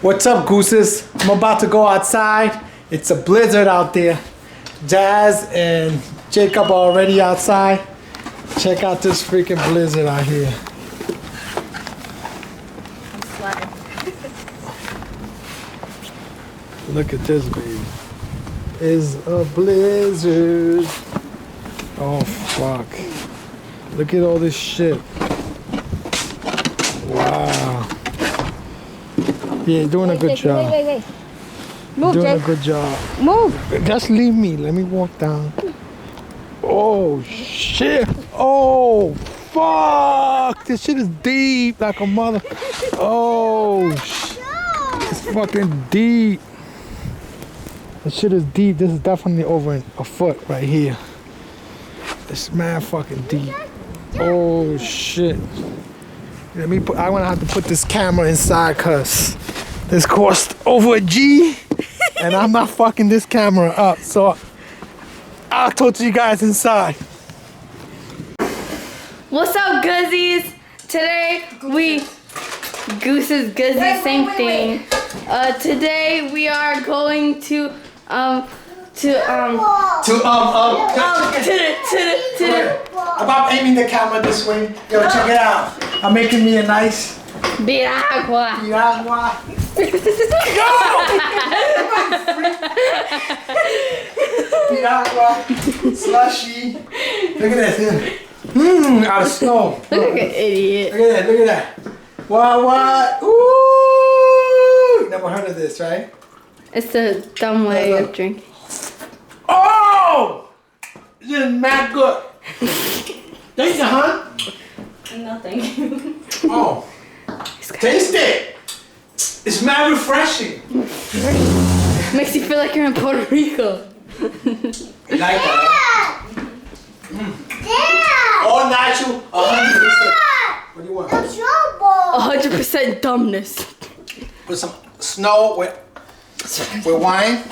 What's up, gooses? I'm about to go outside. It's a blizzard out there. Jazz and Jacob are already outside. Check out this freaking blizzard out here. I'm sweating. Look at this, baby. It's a blizzard. Oh, fuck. Look at all this shit. Wow. Yeah, doing a good job. Wait. Move, Doing Jake. a good job. Move. Just leave me. Let me walk down. Oh, shit. Oh, fuck. This shit is deep like a mother. Oh, it's fucking deep. This shit is deep. This is definitely over a foot right here. It's mad fucking deep. Oh, shit. Let me put, I'm gonna have to put this camera inside cause this cost over a G and I'm not fucking this camera up. So I'll talk to you guys inside. What's up, Guzzies? Today Gooses, Guzzy, same thing. Today we are going to About aiming the camera this way. Yo, check it out. I'm making me a nice piragua. Piragua slushy. Look at this. Out of snow. Look like an idiot. Look at that. What? Ooh! Never heard of this, right? It's a dumb way of drinking. Oh! This is mad good. Thank you, huh? No, thank you. Oh. Taste it. It's mad refreshing. Makes you feel like you're in Puerto Rico. You like that, right? All natural, 100%. What do you want? 100% dumbness. Put some snow with wine.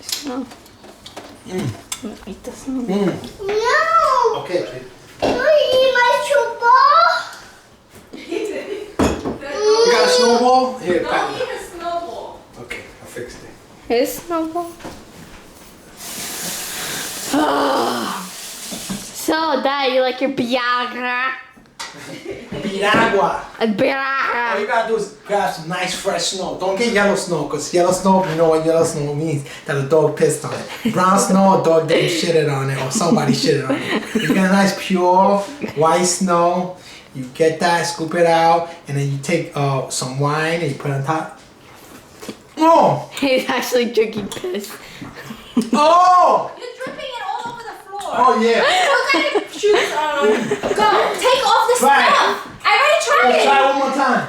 Snow. Eat the snow. No. Okay, babe. Can you eat my You got a snowball? Here, pat me. a snowball. Okay, I fixed it. Here's snowball. So, Dad, you like your Viagra? Piragua. A Viagra. All you gotta do is grab some nice fresh snow. Don't get yellow snow, because yellow snow, you know what yellow snow means? That a dog pissed on it. Brown snow, a dog didn't shitted on it, or somebody shitted on it. You get a nice pure white snow, you get that, scoop it out, and then you take some wine and you put it on top. Oh! He's actually drinking piss. Oh! You're dripping it all over the floor. Oh yeah. What kind of shoes on? Go, take off the Try it. stuff. I already tried it. Try it one more time.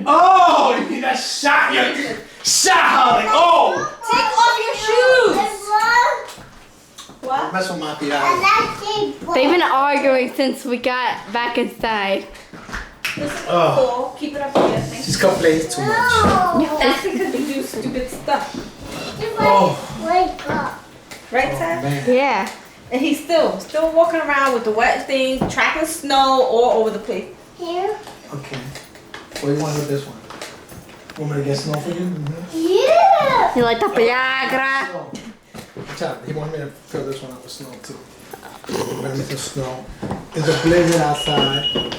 Oh! You need that shot. Shot, Holly. Oh! Take off your shoes. What? Mess with my piragua. They've been arguing since we got back inside. This is cool. Keep it up here. Thank She's complains too much. you. That's because you do stupid stuff. Oh. Wake up. Right, Tad? Man. Yeah. And he's still walking around with the wet thing, tracking snow all over the place. Here? Okay. What do you want with this one? Want me to get snow for you? Yeah. You like the Viagra? Snow. Watch out. He wanted me to fill this one up with snow too. Let me some snow. There's a blizzard outside.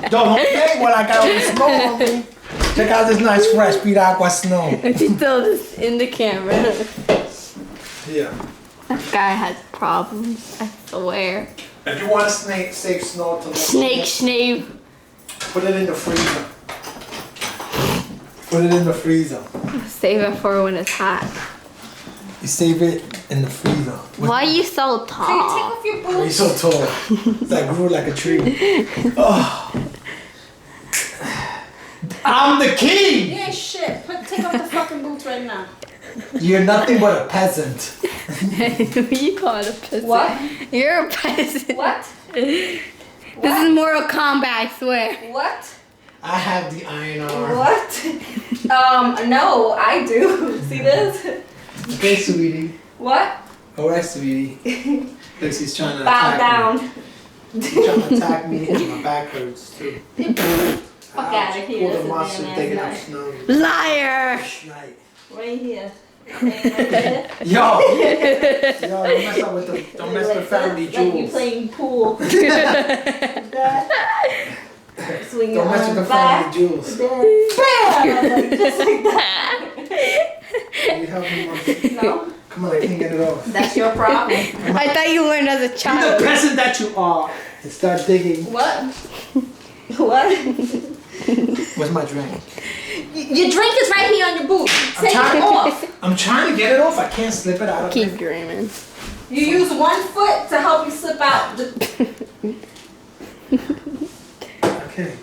Don't play what I got with snow on me. Check out this nice fresh piragua snow. She throw this in the camera. Yeah. That guy has problems, I swear. If you want to save snow to Snake. put it in the freezer. Put it in the freezer. Save it for when it's hot. You save it in the freezer. Why are you so Take tall? off your Why are you boots. so tall? It's like grew like a tree. Oh. I'm the king! Yeah, shit. Take off the fucking boots right now. You're nothing but a peasant. You call it a peasant. What? You're a peasant. What? This is Mortal Kombat, I swear. What? I have the iron arm. What? No, I do. See this? Okay, sweetie. What? Alright, sweetie. Because he's trying to Bow attack down. me. He's trying to attack me and my back hurts too. Fuck out of here. Pull the That's a muscle, damn taking ass up knife. snow. Liar! Right. Right here. Yo! Yo, don't mess up with the, don't mess with family Like you jewels. playing pool. Swing your Don't mess with the arm back. family jewels. Bam! Like, just like that. Can you help me, Mom? No, Come on, I can't get it off. that's your problem. I thought you learned as a Be the child. peasant that you are. And start digging. What? What? Where's my drink? Your drink is right here on your boot. Take it off. I'm trying to get it off. I can't slip it out of Keep it. dreaming. You use one foot to help you slip out. Okay.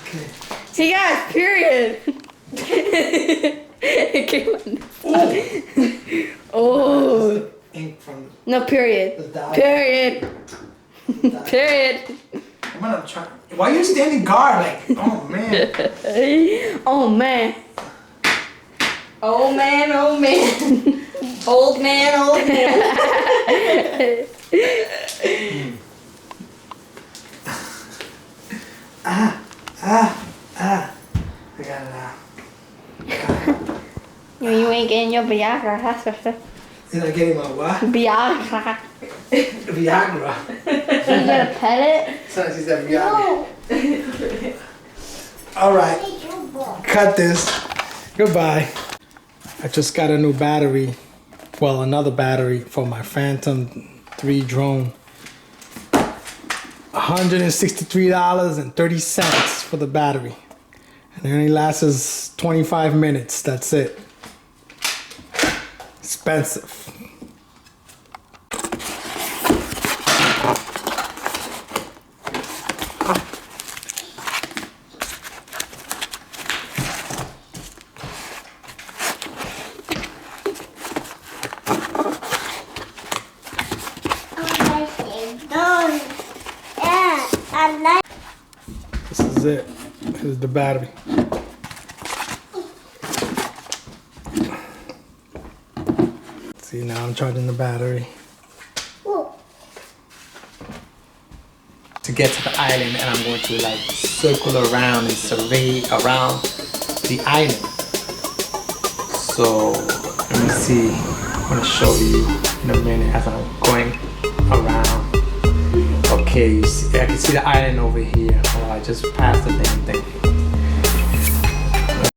Okay. See guys, period. It came on. Oh. Ink from No, period. the dye. Period. Dye. Period. Come on, I'm trying. Why are you standing guard? Like, oh man. Oh man. Oh man, oh man. Old man, old man. I got it out. You ain't getting your Viagra, that's for sure. You're not getting my what? Viagra. Viagra. You gonna pet it? Son, she said Viagra. Alright. Cut this. Goodbye. I just got a new battery. Well, another battery for my Phantom 3 drone. $163.30 for the battery. And it only lasts us 25 minutes. That's it. Expensive. This is it. This is the battery. See, now I'm charging the battery. To get to the island, and I'm going to like circle around and survey around the island. So let me see. I'm gonna show you in a minute as I'm going around. Okay, you see, I can see the island over here. Oh, I just passed the damn thing.